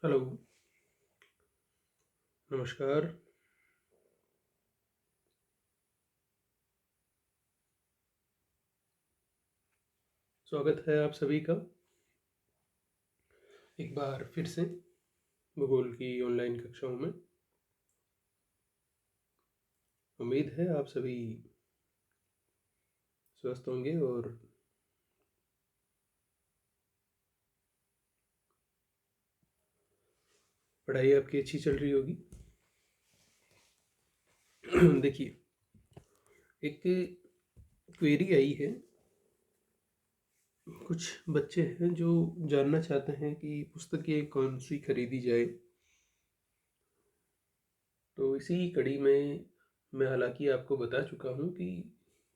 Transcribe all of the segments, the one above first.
Hello, नमस्कार। स्वागत है आप सभी का एक बार फिर से भूगोल की ऑनलाइन कक्षाओं में। उम्मीद है आप सभी स्वस्थ होंगे और पढ़ाई आपकी अच्छी चल रही होगी। देखिए, एक क्वेरी आई है। कुछ बच्चे हैं जो जानना चाहते हैं कि पुस्तकें कौन सी खरीदी जाए। तो इसी कड़ी में मैं हालांकि आपको बता चुका हूँ कि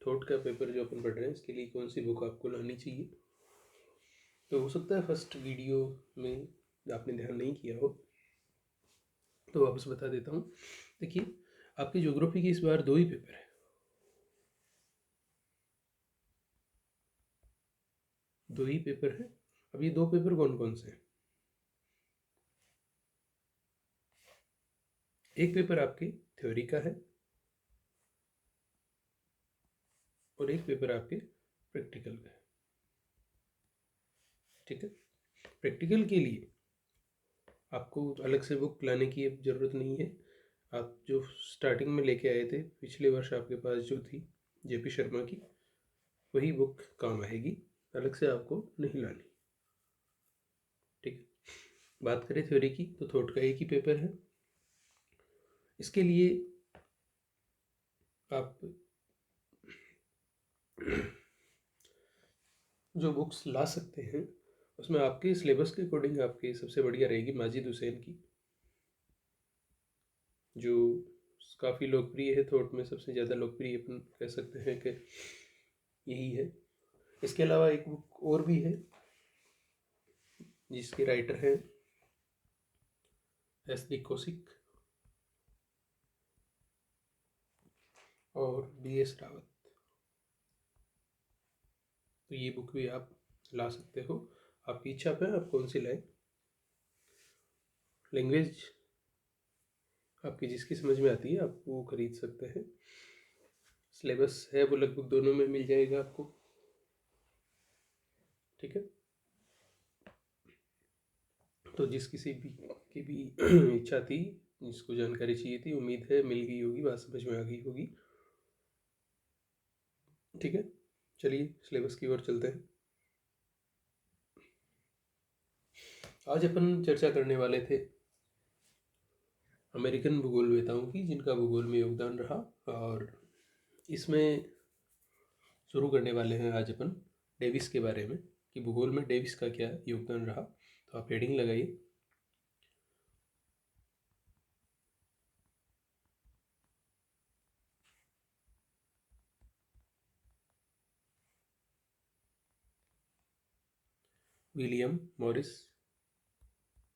थॉट का पेपर जो अपन पढ़ रहे हैं इसके लिए कौन सी बुक आपको लानी चाहिए। तो हो सकता है फर्स्ट वीडियो में आपने ध्यान नहीं किया हो, तो वापस बता देता हूँ। देखिए, आपकी ज्योग्राफी के इस बार दो ही पेपर है। दो ही पेपर है। अब ये दो पेपर कौन कौन से हैं? एक पेपर आपके थ्योरी का है और एक पेपर आपके प्रैक्टिकल का है। ठीक है। प्रैक्टिकल के लिए आपको अलग से बुक लाने की अब ज़रूरत नहीं है। आप जो स्टार्टिंग में लेके आए थे पिछले वर्ष आपके पास जो थी जेपी शर्मा की, वही बुक काम आएगी। अलग से आपको नहीं लानी। ठीक है। बात करें थ्योरी की तो थॉट का एक ही पेपर है। इसके लिए आप जो बुक्स ला सकते हैं उसमें आपके सिलेबस के अकॉर्डिंग आपकी सबसे बढ़िया रहेगी माजिद हुसैन की, जो काफ़ी लोकप्रिय है। थॉट में सबसे ज़्यादा लोकप्रिय अपन कह सकते हैं कि यही है। इसके अलावा एक बुक और भी है जिसके राइटर हैं एस डी कौशिक और बी एस रावत। तो ये बुक भी आप ला सकते हो, आपकी इच्छा पे आप कौन सी लाए। लैंग्वेज आपकी जिसकी समझ में आती है आप वो खरीद सकते हैं। सिलेबस है वो लगभग दोनों में मिल जाएगा आपको। ठीक है। तो जिस किसी भी की भी इच्छा थी, जिसको जानकारी चाहिए थी, उम्मीद है मिल गई होगी, बात समझ में आ गई होगी। ठीक है, चलिए सिलेबस की ओर चलते हैं। आज अपन चर्चा करने वाले थे अमेरिकन भूगोलवेताओं की, जिनका भूगोल में योगदान रहा। और इसमें शुरू करने वाले हैं आज अपन डेविस के बारे में कि भूगोल में डेविस का क्या योगदान रहा। तो आप हेडिंग लगाइए। William Morris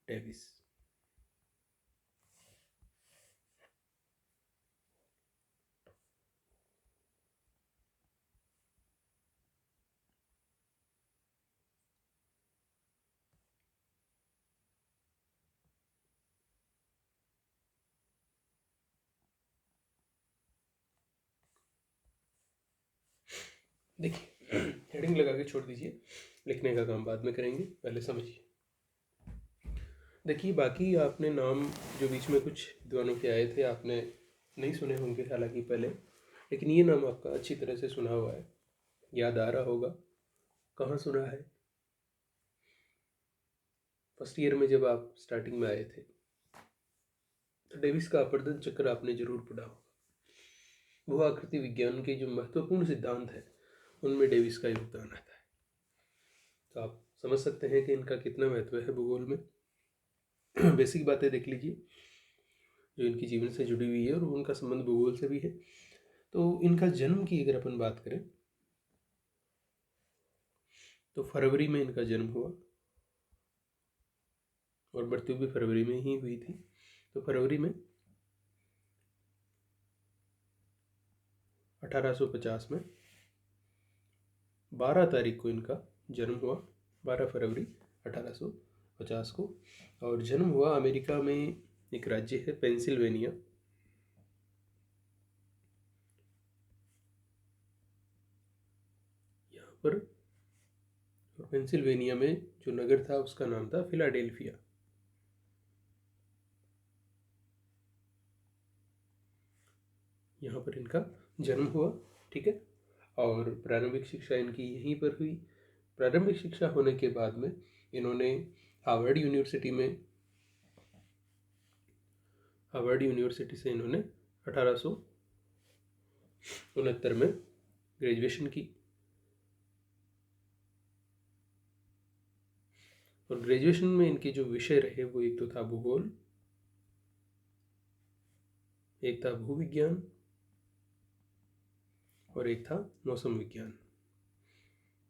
Davis. देखिए, हेडिंग लगा के छोड़ दीजिए, लिखने का काम बाद में करेंगे, पहले समझिए। देखिए, बाकी आपने नाम जो बीच में कुछ विद्वानों के आए थे आपने नहीं सुने होंगे हालांकि पहले, लेकिन ये नाम आपका अच्छी तरह से सुना हुआ है, याद आ रहा होगा। कहाँ सुना है? फर्स्ट ईयर में जब आप स्टार्टिंग में आए थे तो डेविस का अपवर्तन चक्र आपने जरूर पढ़ा होगा। वो आकृति विज्ञान के जो महत्वपूर्ण सिद्धांत है उनमें डेविस का योगदान आता है। तो आप समझ सकते हैं कि इनका कितना महत्व है भूगोल में। बेसिक बातें देख लीजिए जो इनकी जीवन से जुड़ी हुई है और उनका संबंध भूगोल से भी है। तो इनका जन्म की अगर अपन बात करें तो फरवरी में इनका जन्म हुआ और मृत्यु भी फरवरी में ही हुई थी। तो फरवरी में 1850 में 12 तारीख को इनका जन्म हुआ, 12 फरवरी 1850। 1850 को। और जन्म हुआ अमेरिका में, एक राज्य है पेंसिल्वेनिया, यहाँ पर। और पेंसिल्वेनिया में जो नगर था उसका नाम था फिलाडेल्फिया। यहाँ पर इनका जन्म हुआ, ठीक है। और प्रारंभिक शिक्षा इनकी यहीं पर हुई। प्रारंभिक शिक्षा होने के बाद में इन्होंने हार्वर्ड यूनिवर्सिटी से इन्होंने 1869 में ग्रेजुएशन की। और ग्रेजुएशन में इनके जो विषय रहे वो एक तो था भूगोल, एक था भूविज्ञान और एक था मौसम विज्ञान।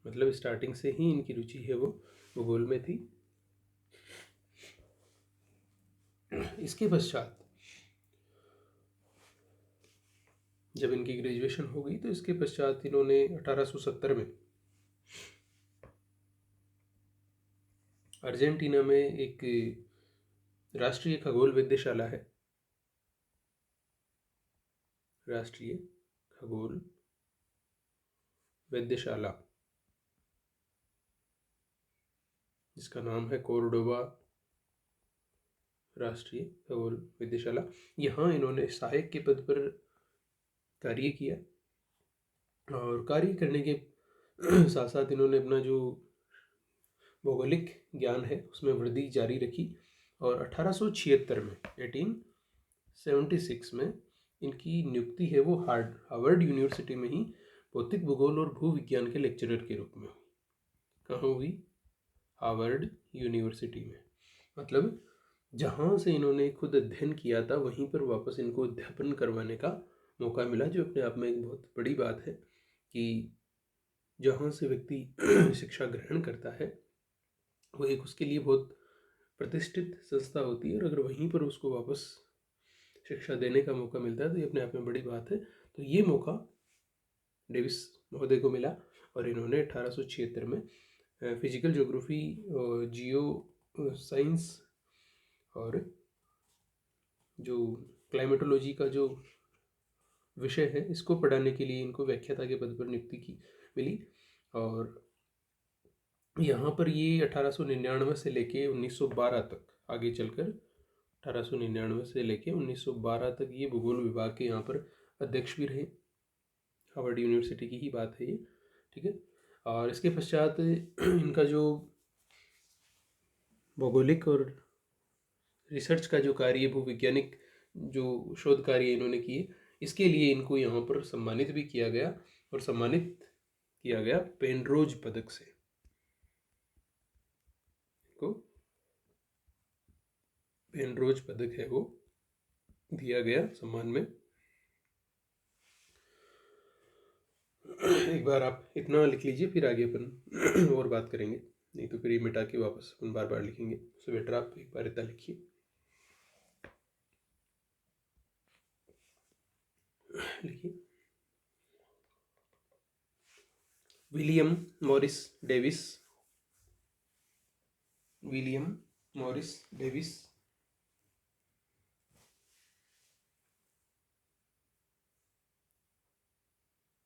मतलब स्टार्टिंग से ही इनकी रुचि है वो भूगोल में थी। इसके पश्चात जब इनकी ग्रेजुएशन हो गई तो इसके पश्चात इन्होंने 1870 में अर्जेंटीना में एक राष्ट्रीय खगोल वेधशाला है, राष्ट्रीय खगोल वेधशाला, जिसका नाम है कोर्डोबा राष्ट्रीय खगोल वेधशाला। यहाँ इन्होंने सहायक के पद पर कार्य किया। और कार्य करने के साथ साथ इन्होंने अपना जो भौगोलिक ज्ञान है उसमें वृद्धि जारी रखी। और 1876 में 1876 में इनकी नियुक्ति है वो हार्वर्ड यूनिवर्सिटी में ही भौतिक भूगोल और भू विज्ञान के लेक्चरर के रूप में हुई। कहाँ हुई? हार्वर्ड यूनिवर्सिटी में। मतलब जहाँ से इन्होंने खुद अध्ययन किया था वहीं पर वापस इनको अध्यापन करवाने का मौका मिला, जो अपने आप में एक बहुत बड़ी बात है कि जहाँ से व्यक्ति शिक्षा ग्रहण करता है वो एक उसके लिए बहुत प्रतिष्ठित संस्था होती है। और अगर वहीं पर उसको वापस शिक्षा देने का मौका मिलता है तो ये अपने आप में बड़ी बात है। तो ये मौका डेविस महोदय को मिला और इन्होंने 1876 में फिजिकल ज्योग्राफी, जियो साइंस और जो क्लाइमेटोलॉजी का जो विषय है इसको पढ़ाने के लिए इनको व्याख्याता के पद पर नियुक्ति की मिली। और यहाँ पर ये 1899 से लेके 1912 तक, आगे चलकर 1899 से लेके 1912 तक ये भूगोल विभाग के यहाँ पर अध्यक्ष भी रहे। हार्वर्ड यूनिवर्सिटी की ही बात है ये, ठीक है। और इसके पश्चात इनका जो भौगोलिक और रिसर्च का जो कार्य, भूवैज्ञानिक जो शोध कार्य इन्होंने किए, इसके लिए इनको यहाँ पर सम्मानित भी किया गया। और सम्मानित किया गया पेनरोज पदक से। को पेनरोज पदक है वो दिया गया सम्मान में। एक बार आप इतना लिख लीजिए, फिर आगे अपन और बात करेंगे, नहीं तो फिर ये मिटा के वापस अपन बार बार लिखेंगे। उससे बेटर आप एक बार इतना लिखिए। लिखिए, William Morris Davis, William Morris Davis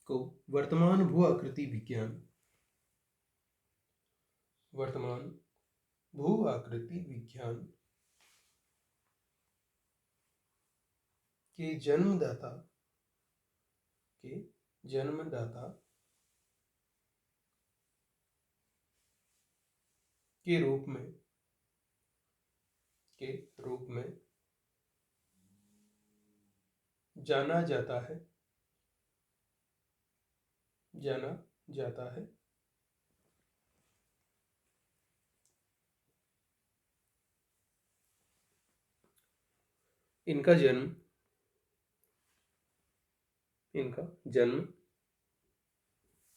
को वर्तमान भू आकृति विज्ञान, वर्तमान भू आकृति विज्ञान के जन्मदाता के रूप में जाना जाता है। इनका जन्म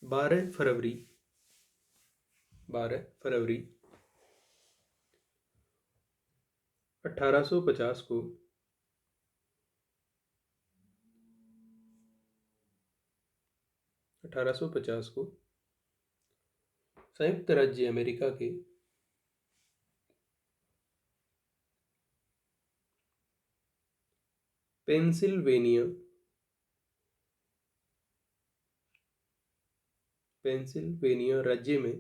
12 फरवरी 1850 को 1850 को संयुक्त राज्य अमेरिका के पेंसिल्वेनिया पेंसिल्वेनिया राज्य में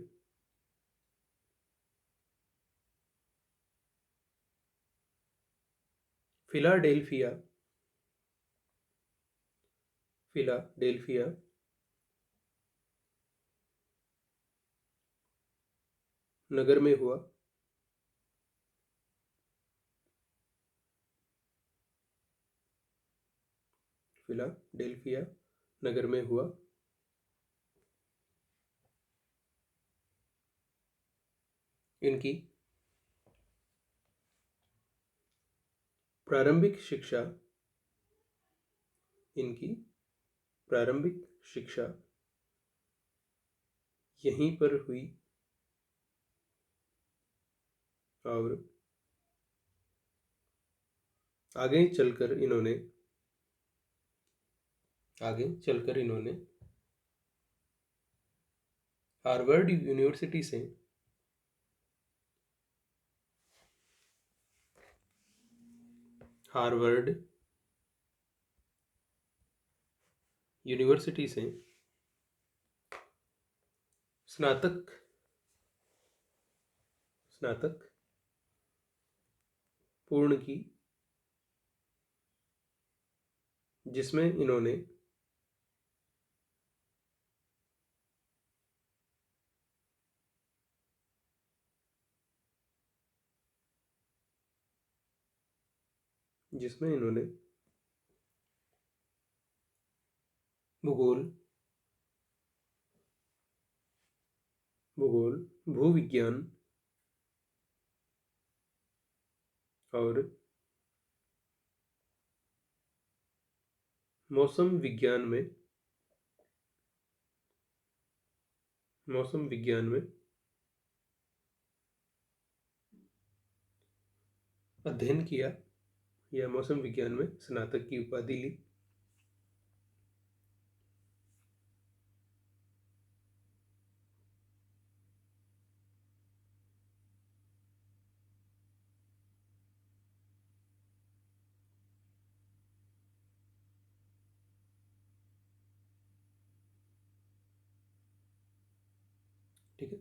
फिलाडेल्फिया फिलाडेल्फिया नगर में हुआ। फिलाडेल्फिया नगर में हुआ। इनकी प्रारंभिक शिक्षा यहीं पर हुई और आगे चलकर इन्होंने हार्वर्ड यूनिवर्सिटी से स्नातक पूर्ण की, जिसमें इन्होंने भूगोल, भूविज्ञान और मौसम विज्ञान में अध्ययन किया या मौसम विज्ञान में स्नातक की उपाधि ली। ठीक है,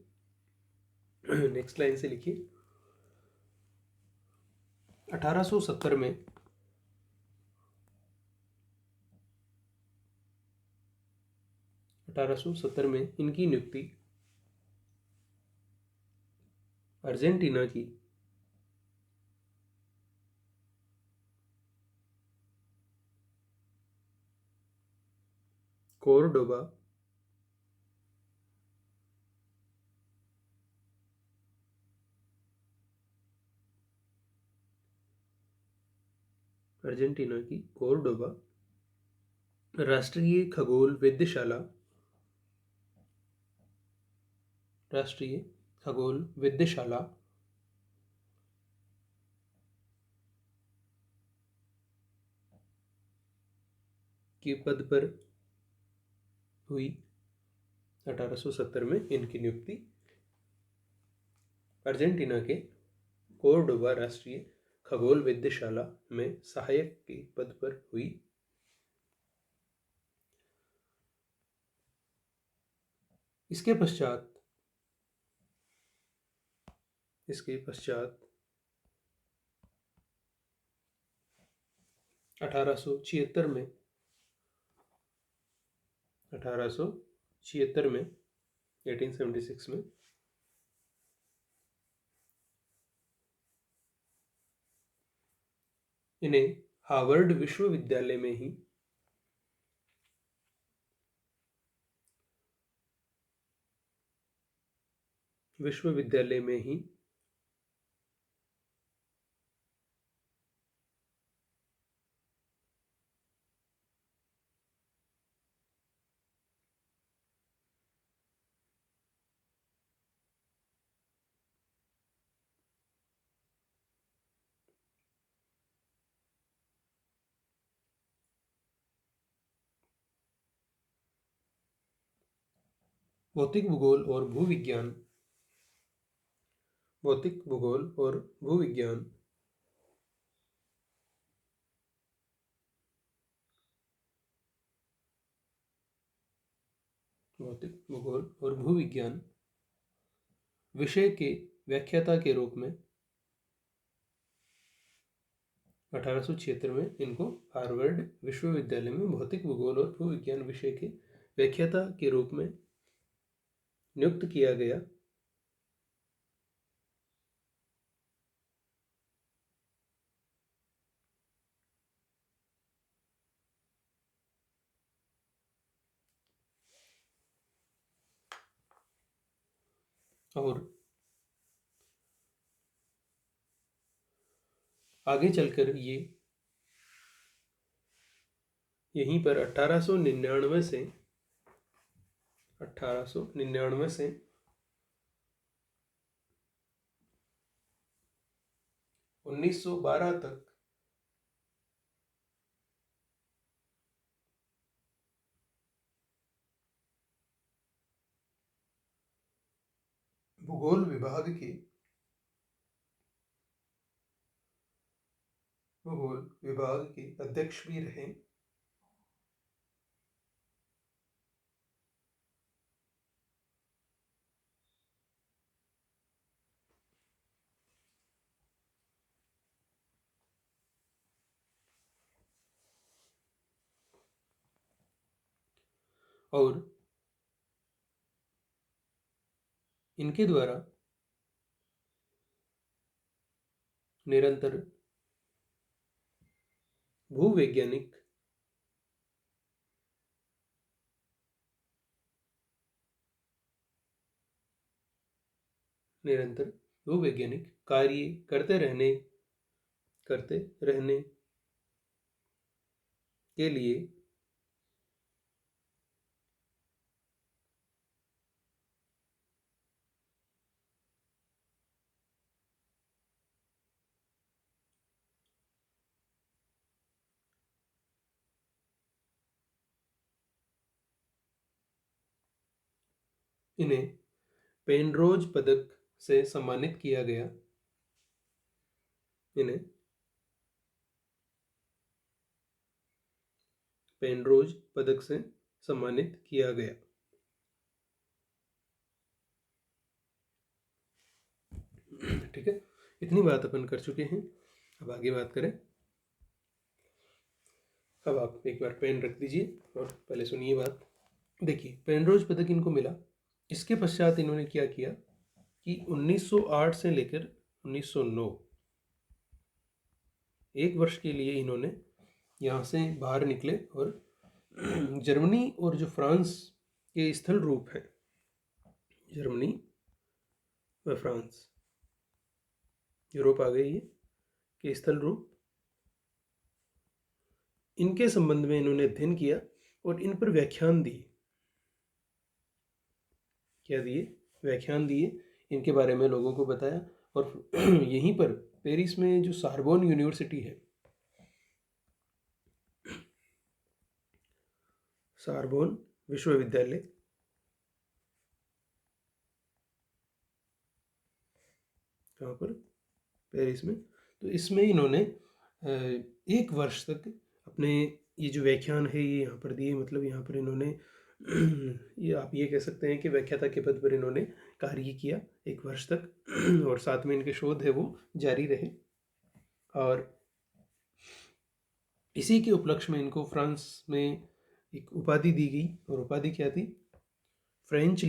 नेक्स्ट लाइन से लिखिए। 1870 में इनकी नियुक्ति अर्जेंटीना की कोर्डोबा राष्ट्रीय खगोल वेधशाला के पद पर हुई। 1870 में इनकी नियुक्ति अर्जेंटीना के कोर्डोबा राष्ट्रीय खगोल वेधशाला में सहायक के पद पर हुई। इसके पश्चात 1876 में 1876 में इन्हें हार्वर्ड विश्वविद्यालय में ही भौतिक भूगोल और भूविज्ञान भौतिक भूगोल और भूविज्ञान विषय के व्याख्याता के रूप में 1876 में इनको हार्वर्ड विश्वविद्यालय में भौतिक भूगोल और भूविज्ञान विषय के व्याख्याता के रूप में नियुक्त किया गया। और आगे चलकर ये यहीं पर 1899 से 1912 तक भूगोल विभाग के अध्यक्ष भी रहे। और इनके द्वारा निरंतर भूवैज्ञानिक कार्य करते रहने के लिए इन्हें पेनरोज पदक से सम्मानित किया गया। इन्हें पेनरोज पदक से सम्मानित किया गया। ठीक है, इतनी बात अपन कर चुके हैं। अब आगे बात करें। अब आप एक बार पेन रख दीजिए और पहले सुनिए बात। देखिए, पेनरोज पदक इनको मिला। इसके पश्चात इन्होंने क्या किया कि 1908 से लेकर 1909 एक वर्ष के लिए इन्होंने यहाँ से बाहर निकले और जर्मनी और जो फ्रांस के स्थल रूप है, जर्मनी व फ्रांस, यूरोप आ गई है के स्थल रूप, इनके संबंध में इन्होंने अध्ययन किया और इन पर व्याख्यान दिए। क्या दिए? व्याख्यान दिए, इनके बारे में लोगों को बताया। और यहीं पर पेरिस में जो सार्बोन यूनिवर्सिटी है, सार्बोन विश्वविद्यालय, कहाँ पर? पेरिस में। तो इसमें इन्होंने एक वर्ष तक अपने ये जो व्याख्यान है ये यहाँ पर दिए। मतलब यहाँ पर इन्होंने ये आप ये कह सकते हैं कि व्याख्याता के पद पर इन्होंने कार्य किया एक वर्ष तक और साथ में इनके शोध है वो जारी रहे। और इसी के उपलक्ष्य में इनको फ्रांस में एक उपाधि दी गई। और उपाधि क्या थी? French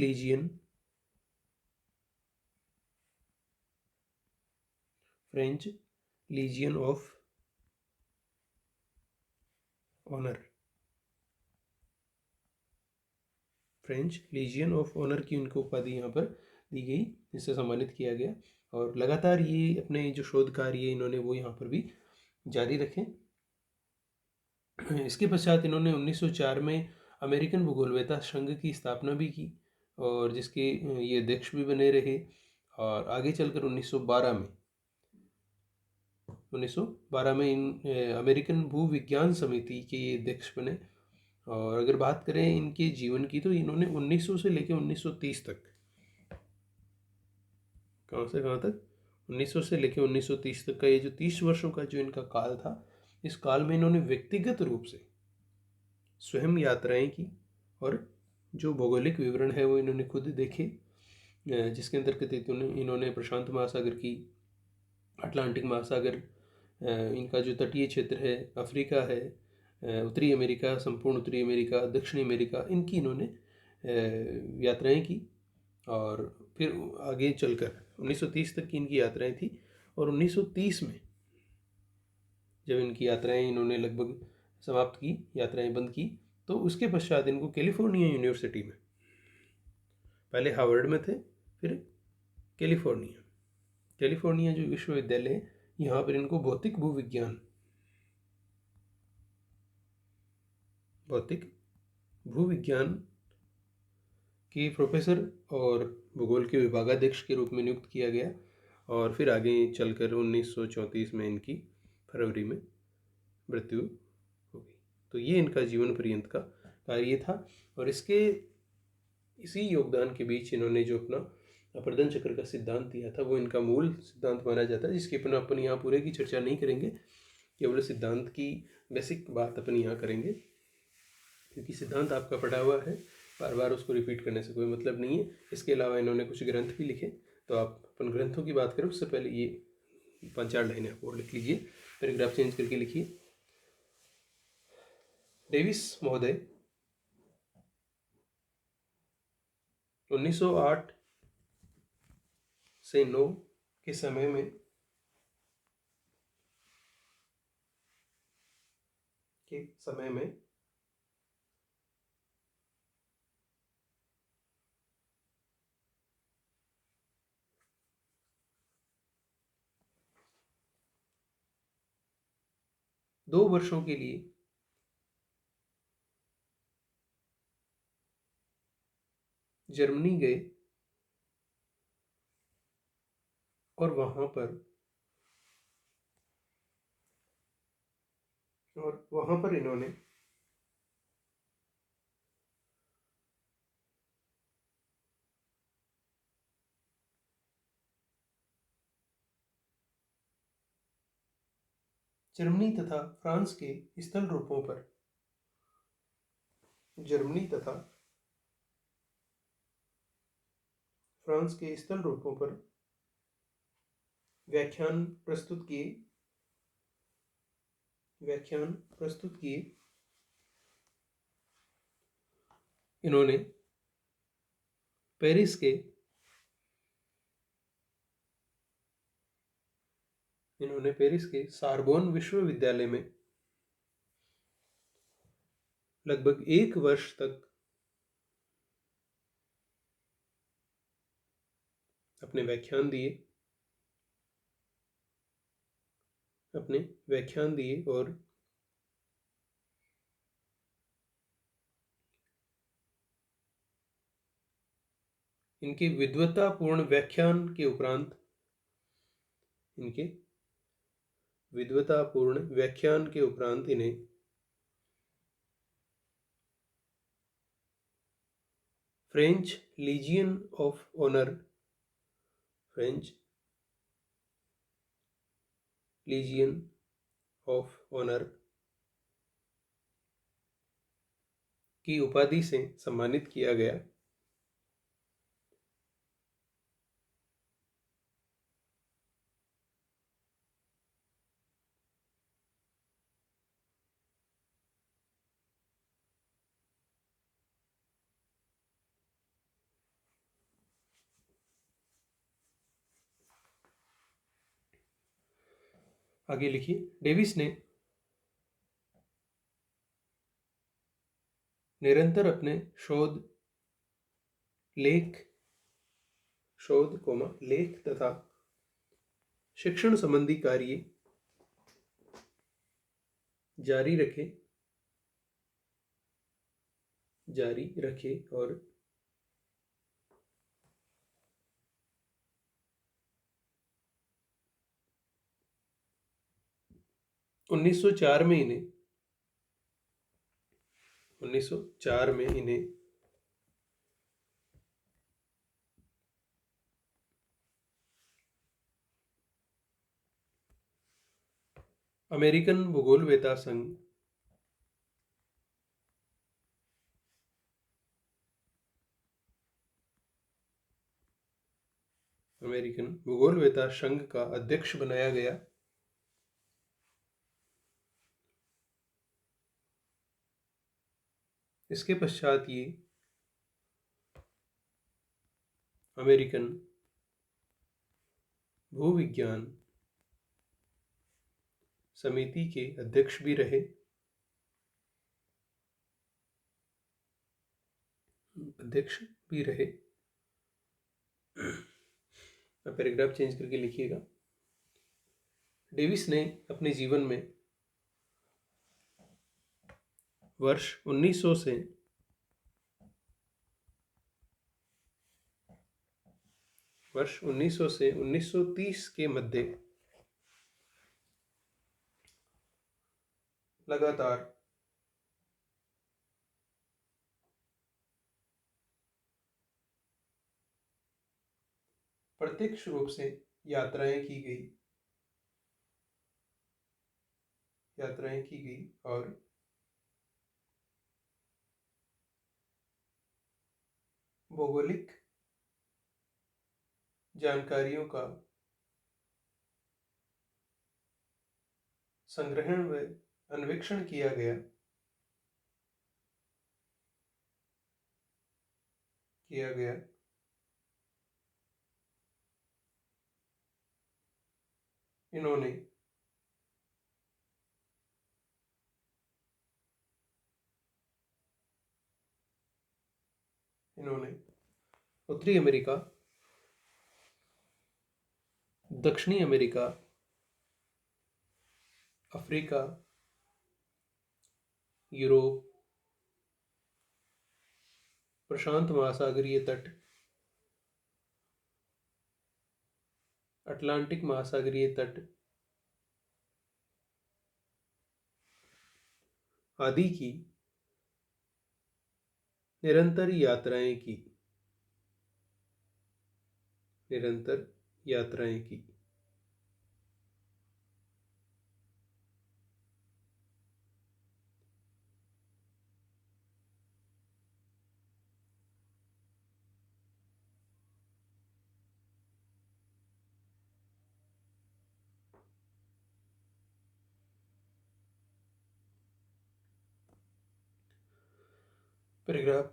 legion of honour. French legion of honour की उनको उपाधि यहाँ पर दी गई, इससे सम्मानित किया गया। और लगातार ये अपने जो शोध कार्य इन्होंने वो यहाँ पर भी जारी रखे। इसके पश्चात इन्होंने 1904 में अमेरिकन भूगोलवेत्ता संघ की स्थापना भी की और जिसके ये अध्यक्ष भी बने रहे। और आगे चलकर 1912 में इन अमेरिकन भूविज्ञान समिति के ये अध्यक्ष बने। और अगर बात करें इनके जीवन की तो इन्होंने 1900 से लेकर 1930 तक, कहाँ से कहाँ तक? 1900 से लेकर 1930 तक का ये जो 30 वर्षों का जो इनका काल था, इस काल में इन्होंने व्यक्तिगत रूप से स्वयं यात्राएं की और जो भौगोलिक विवरण है वो इन्होंने खुद देखे, जिसके अंतर्गत इन्होंने प्रशांत महासागर की, अटलांटिक महासागर, इनका जो तटीय क्षेत्र है, अफ्रीका है, उत्तरी अमेरिका, संपूर्ण उत्तरी अमेरिका, दक्षिणी अमेरिका, इनकी इन्होंने यात्राएं की। और फिर आगे चलकर 1930 तक की इनकी यात्राएं थी। और 1930 में जब इनकी यात्राएं इन्होंने लगभग समाप्त की, यात्राएं बंद की, तो उसके पश्चात इनको कैलिफोर्निया यूनिवर्सिटी में, पहले हार्वर्ड में थे, फिर कैलिफोर्निया जो विश्वविद्यालय है, यहाँ पर इनको भौतिक भूविज्ञान के प्रोफेसर और भूगोल के विभागाध्यक्ष के रूप में नियुक्त किया गया। और फिर आगे चलकर 1934 में इनकी फरवरी में मृत्यु हो गई। तो ये इनका जीवन पर्यंत का कार्य था। और इसी योगदान के बीच इन्होंने जो अपना अपर्दन चक्र का सिद्धांत दिया था, वो इनका मूल सिद्धांत माना जाता है, जिसकी अपन यहाँ पूरे की चर्चा नहीं करेंगे, केवल सिद्धांत की बेसिक बात अपन यहाँ करेंगे, क्योंकि सिद्धांत आपका पढ़ा हुआ है, बार बार उसको रिपीट करने से कोई मतलब नहीं है। इसके अलावा इन्होंने कुछ ग्रंथ भी लिखे, तो आप अपन ग्रंथों की बात करें उससे पहले ये 5-4 लाइनें आप और लिख लीजिए, पैराग्राफ चेंज करके लिखिए। डेविस महोदय 1908 से 9 के समय में 2 वर्षों के लिए जर्मनी गए और वहां पर इन्होंने जर्मनी तथा फ्रांस के स्थल रूपों पर व्याख्यान प्रस्तुत किए। इन्होंने पेरिस के सारबोन विश्वविद्यालय में लगभग 1 वर्ष तक अपने व्याख्यान दिए और इनके विद्वतापूर्ण व्याख्यान के उपरांत इन्हें फ्रेंच लीजियन ऑफ ऑनर की उपाधि से सम्मानित किया गया। आगे लिखिए। डेविस ने निरंतर अपने लेख तथा शिक्षण संबंधी कार्य जारी रखे और 1904 में इन्हें अमेरिकन भूगोलवेत्ता संघ अमेरिकन भूगोलवेत्ता संघ का अध्यक्ष बनाया गया। इसके पश्चात ये अमेरिकन भूविज्ञान समिति के अध्यक्ष भी रहे। पैराग्राफ चेंज करके लिखिएगा। डेविस ने अपने जीवन में वर्ष 1900 से 1930 के मध्य लगातार प्रत्यक्ष रूप से यात्राएं की गई और भौगोलिक जानकारियों का संग्रहण व अन्वेषण किया गया। इन्होंने उत्तरी अमेरिका, दक्षिणी अमेरिका, अफ्रीका, यूरोप, प्रशांत महासागरीय तट, अटलांटिक महासागरीय तट आदि की निरंतर यात्राएं की। पैराग्राफ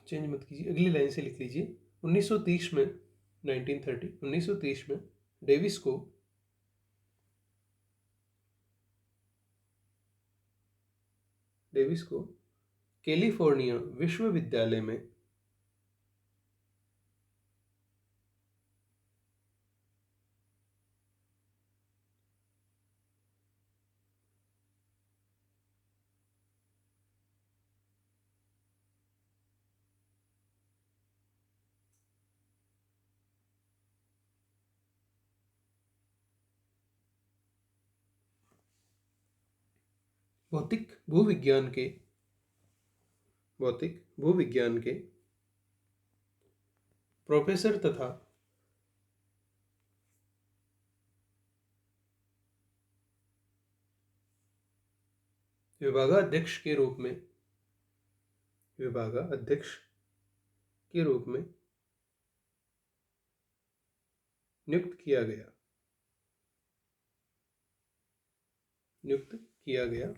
चेंज मत कीजिए, अगली लाइन से लिख लीजिए। 1930 में 1930 में डेविस को कैलिफोर्निया विश्वविद्यालय में भौतिक भूविज्ञान के प्रोफेसर तथा विभागाध्यक्ष के रूप में नियुक्त किया गया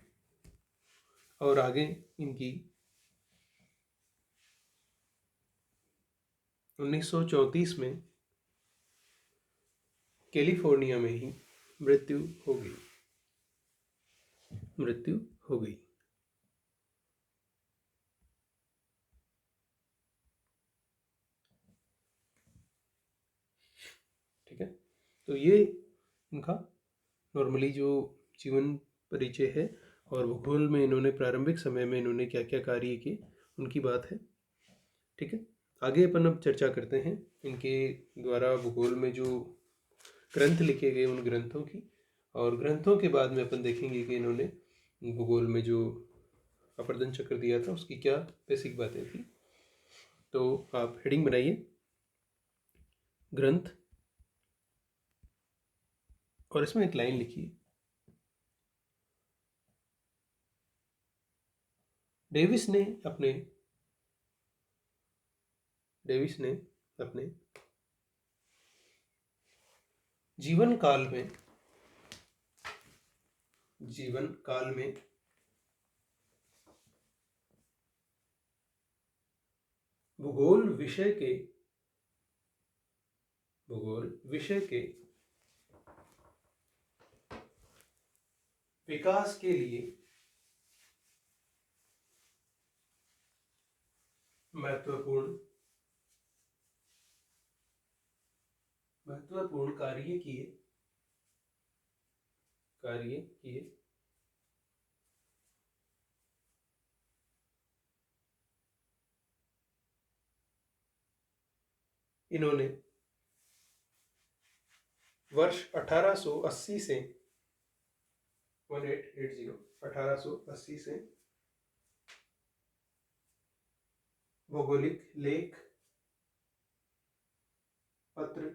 और आगे इनकी 1934 में कैलिफोर्निया में ही मृत्यु हो गई। ठीक है, तो ये इनका नॉर्मली जो जीवन परिचय है और भूगोल में इन्होंने प्रारंभिक समय में इन्होंने क्या क्या कार्य किए उनकी बात है। ठीक है, आगे अपन अब चर्चा करते हैं इनके द्वारा भूगोल में जो ग्रंथ लिखे गए उन ग्रंथों की, और ग्रंथों के बाद में अपन देखेंगे कि इन्होंने भूगोल में जो अपर्दन चक्र दिया था उसकी क्या बेसिक बातें थी। तो आप हेडिंग बनाइए, ग्रंथ, और इसमें एक लाइन लिखिए, डेविस ने अपने जीवन काल में जीवन काल में भूगोल विषय के विकास के लिए महत्वपूर्ण कार्य किए इन्होंने वर्ष 1880 से 1880 से भौगोलिक लेख, पत्र,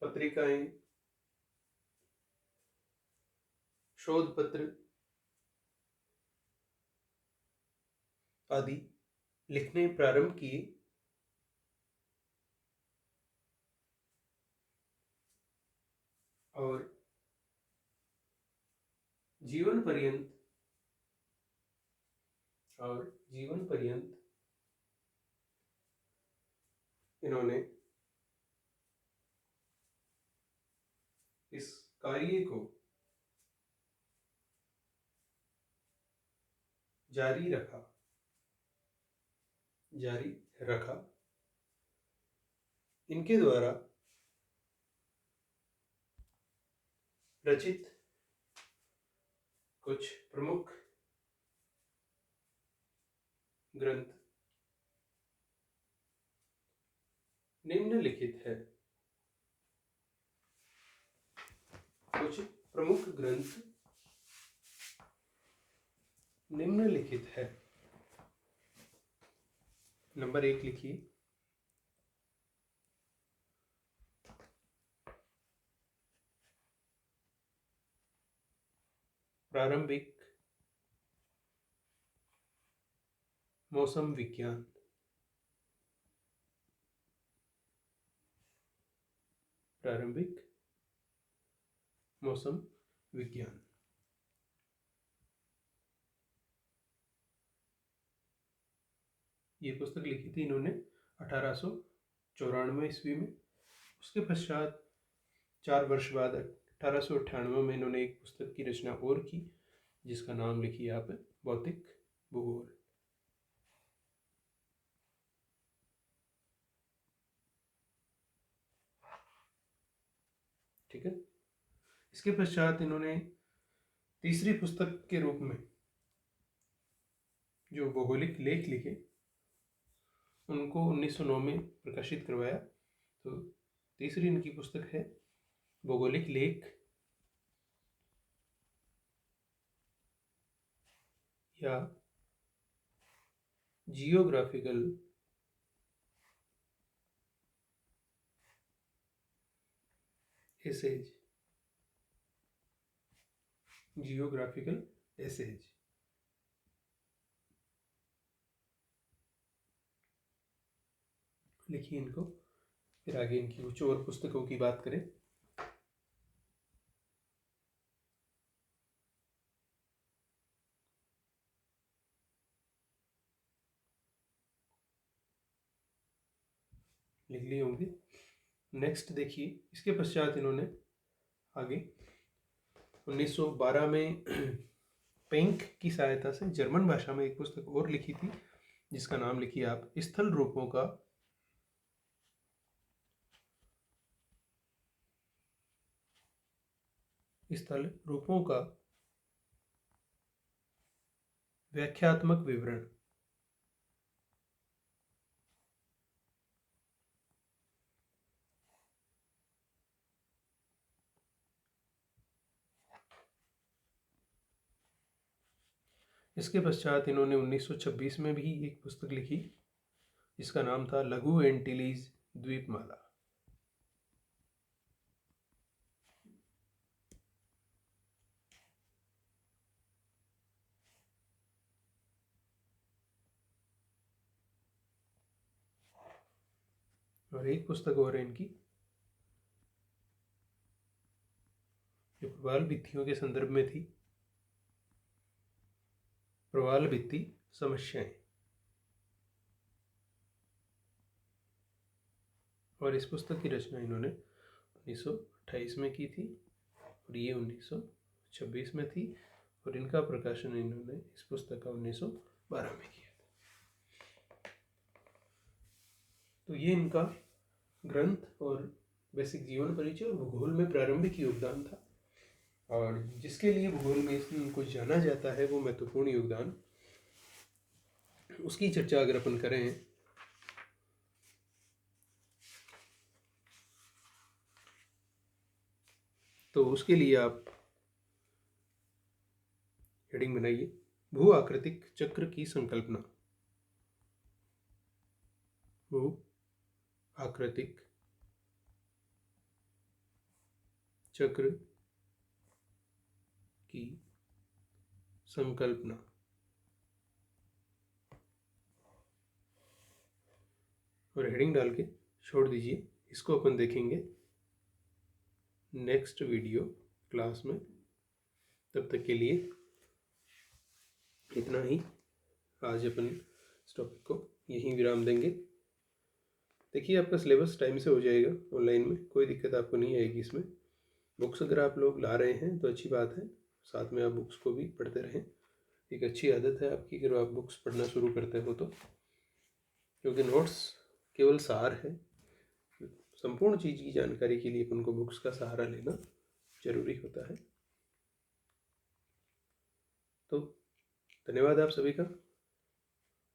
पत्रिकाएं, शोध पत्र आदि लिखने प्रारंभ किए और जीवन पर्यंत इन्होंने इस कार्य को जारी रखा। इनके द्वारा रचित कुछ प्रमुख ग्रंथ निम्नलिखित है। नंबर 1 लिखिए। प्रारंभिक मौसम विज्ञान। ये पुस्तक लिखी थी इन्होंने 1894 ईस्वी में। उसके पश्चात 4 वर्ष बाद 1898 में इन्होंने एक पुस्तक की रचना और की, जिसका नाम लिखिए आप, भौतिक भूगोल। ठीक है। इसके पश्चात इन्होंने तीसरी पुस्तक के रूप में जो भौगोलिक लेख लिखे, उनको 1909 में प्रकाशित करवाया। तो तीसरी इनकी पुस्तक है भौगोलिक लेख या जियोग्राफिकल एसेज। लिखिए इनको, फिर आगे इनकी कुछ और पुस्तकों की बात करें। लिख लिए होंगे। नेक्स्ट देखिए, इसके पश्चात इन्होंने आगे 1912 में पेंक की सहायता से जर्मन भाषा में एक पुस्तक और लिखी थी, जिसका नाम लिखिए आप, स्थल रूपों का व्याख्यात्मक विवरण। इसके पश्चात इन्होंने 1926 में भी एक पुस्तक लिखी, जिसका नाम था लघु एंटीलीज द्वीपमाला। और एक पुस्तक और है इनकी, प्रवाल भित्तियों के संदर्भ में थी। प्रवाल भित्ति समस्याएं, और इस पुस्तक की रचना इन्होंने 1928 में की थी और ये 1926 में थी, और इनका प्रकाशन इन्होंने इस पुस्तक का 1912 में किया था। तो ये इनका ग्रंथ और बेसिक जीवन परिचय और भूगोल में प्रारंभिक योगदान था, और जिसके लिए भूगोल में इनको जाना जाता है वो महत्वपूर्ण योगदान, उसकी चर्चा अगर अपन करें तो उसके लिए आप हेडिंग बनाइए, भू आकृतिक चक्र की संकल्पना। भू आकृतिक चक्र की संकल्पना। और हेडिंग डाल के छोड़ दीजिए। इसको अपन देखेंगे नेक्स्ट वीडियो क्लास में। तब तक के लिए इतना ही। आज अपन इस टॉपिक को यहीं विराम देंगे। देखिए, आपका सिलेबस टाइम से हो जाएगा ऑनलाइन में, कोई दिक्कत आपको नहीं आएगी इसमें। बुक्स अगर आप लोग ला रहे हैं तो अच्छी बात है, साथ में आप बुक्स को भी पढ़ते रहें। एक अच्छी आदत है आपकी अगर आप बुक्स पढ़ना शुरू करते हो तो, क्योंकि नोट्स केवल सार है। संपूर्ण चीज़ की जानकारी के लिए अपन को बुक्स का सहारा लेना जरूरी होता है। तो धन्यवाद आप सभी का।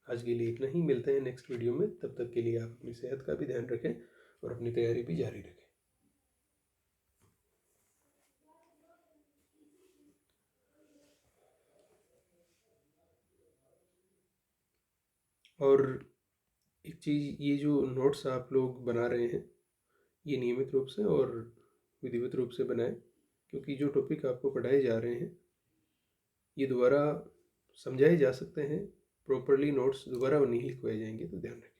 आज के लिए इतना ही, मिलते हैं नेक्स्ट वीडियो में। तब तक के लिए आप अपनी सेहत का भी ध्यान रखें और अपनी तैयारी भी जारी रखें। और एक चीज़, ये जो नोट्स आप लोग बना रहे हैं ये नियमित रूप से और विधिवत रूप से बनाएं, क्योंकि जो टॉपिक आपको पढ़ाए जा रहे हैं ये दोबारा समझाए जा सकते हैं। प्रॉपरली नोट्स दोबारा नहीं लिखवाए जाएंगे, तो ध्यान रखें।